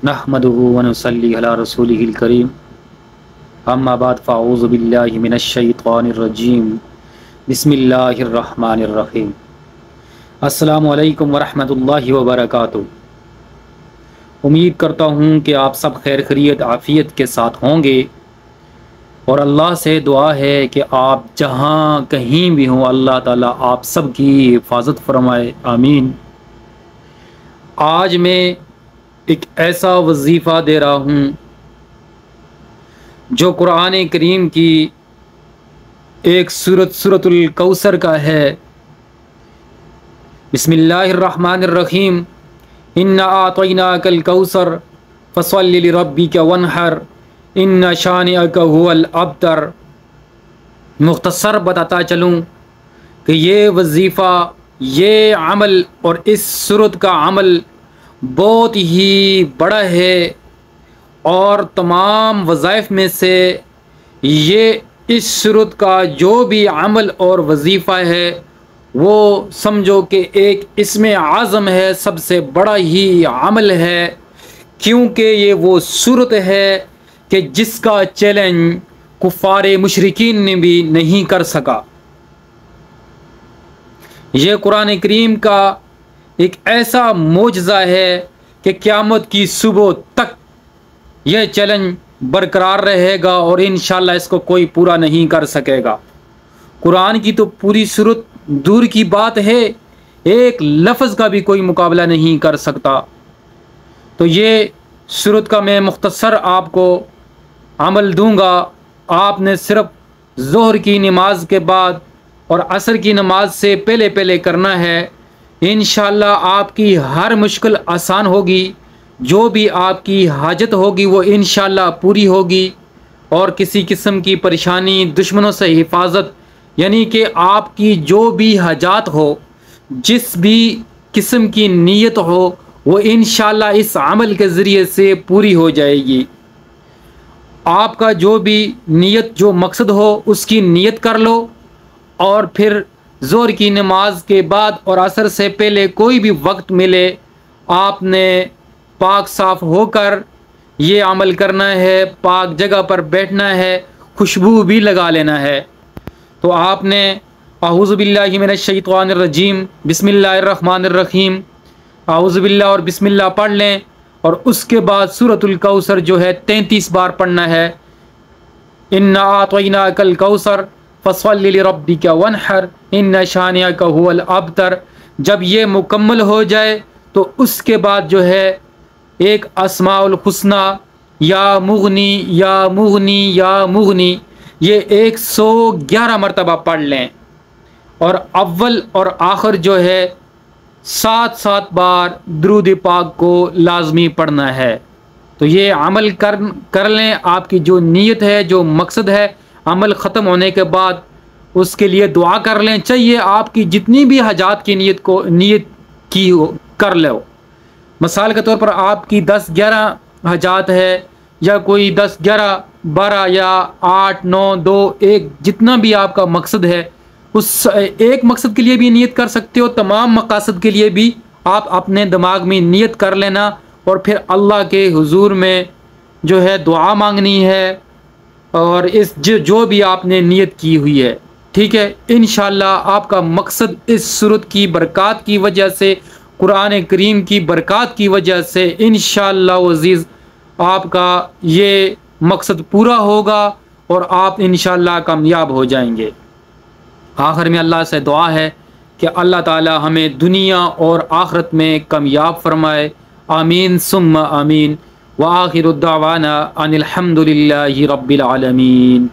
नहमदुहु व नुसल्ली अला रसूलिहिल करीम अम्मा बाद फ़अऊज़ु बिल्लाहि मिनश शैतानिर रजीम बिस्मिल्लाहिर रहमानिर रहीम। अस्सलामु अलैकुम व रहमतुल्लाहि व बरकातुहू। उम्मीद करता हूँ कि आप सब खैर खैरियत आफ़ियत के साथ होंगे और अल्लाह से दुआ है कि आप जहाँ कहीं भी हों अल्लाह ताला आप सब की हिफाजत फरमाए, आमीन। आज मैं एक ऐसा वजीफ़ा दे रहा हूँ जो कुरान करीम की एक सूरतुल कौसर का है। बिस्मिल्लाहिर्रहमानिर्रहीम। इन्ना आतैनाकल कौसर फसल्लि लिरब्बिका वन्हर इन्ना शानिअका हुवल अब्तर। मुख्तसर बताता चलूँ कि ये वजीफ़ा, ये अमल और इस सूरत का अमल बहुत ही बड़ा है और तमाम वज़ाइफ में से ये इस सूरत का जो भी अमल और वजीफ़ा है वो समझो कि एक इसमें आज़म है, सबसे बड़ा ही अमल है, क्योंकि ये वो सूरत है कि जिसका चैलेंज कुफ़ारे मुशरिकीन ने भी नहीं कर सका। ये कुरान करीम का एक ऐसा मोजज़ा है कि क़यामत की सुबह तक यह चैलेंज बरकरार रहेगा और इंशाअल्लाह इसको कोई पूरा नहीं कर सकेगा। कुरान की तो पूरी सूरत दूर की बात है, एक लफ्ज़ का भी कोई मुकाबला नहीं कर सकता। तो ये सूरत का मैं मुख्तसर आपको अमल दूंगा। आपने सिर्फ ज़ोहर की नमाज के बाद और असर की नमाज से पहले पहले करना है। इंशाअल्लाह आपकी हर मुश्किल आसान होगी, जो भी आपकी हाजत होगी वो इंशाअल्लाह पूरी होगी और किसी किस्म की परेशानी, दुश्मनों से हिफाजत, यानी कि आपकी जो भी हाजात हो, जिस भी किस्म की नीयत हो, वो इंशाअल्लाह इस अमल के ज़रिए से पूरी हो जाएगी। आपका जो भी नीयत, जो मकसद हो उसकी नीयत कर लो और फिर ज़ोहर की नमाज के बाद और असर से पहले कोई भी वक्त मिले आपने पाक साफ़ होकर ये अमल करना है, पाक जगह पर बैठना है, खुशबू भी लगा लेना है। तो आपने अऊज़ु बिल्लाहि मिनश शैतानिर रजीम बिस्मिल्लाहिर्रहमानिर्रहीम अऊज़ु बिल्लाह और बिस्मिल्लाह पढ़ लें और उसके बाद सूरतुल कौसर जो है 33 बार पढ़ना है। इन्ना आतैनाकल कौसर फसल्लि लिरब्बिका वन्हर इन्ना शानिअका हुवल अब्तर। जब ये मुकम्मल हो जाए तो उसके बाद जो है एक अस्माउल हुस्ना या मुगनी या मुगनी या मुगनी, ये 111 मरतबा पढ़ लें और अव्वल और आखिर जो है 7 बार दुरूद पाक को लाजमी पढ़ना है। तो ये अमल कर लें। आपकी जो नीयत है, जो मकसद है, अमल ख़त्म होने के बाद उसके लिए दुआ कर लें। चाहिए आपकी जितनी भी हाजात की नीयत की हो कर लो। मिसाल के तौर पर आपकी 10-11 हाजात है या कोई 10-11-12 या 8-9-2-1, जितना भी आपका मकसद है उस एक मकसद के लिए भी नीयत कर सकते हो। तमाम मकासद के लिए भी आप अपने दिमाग में नीयत कर लेना और फिर अल्लाह के हुजूर में जो है दुआ मांगनी है और इस जो भी आपने नीयत की हुई है, ठीक है। इंशाअल्लाह आपका मकसद इस सूरत की बरक़ात की वजह से, कुरान करीम की बरक़ात की वजह से इंशाअल्लाह अज़ीज़ आपका ये मकसद पूरा होगा और आप इंशाअल्लाह कामयाब हो जाएंगे। आखिर में अल्लाह से दुआ है कि अल्लाह ताला हमें दुनिया और आखिरत में कामयाब फरमाए, आमीन सुम्मा आमीन। व आखिरु दावाना अनिल हम्दुलिल्लाहि रब्बिल आलमीन।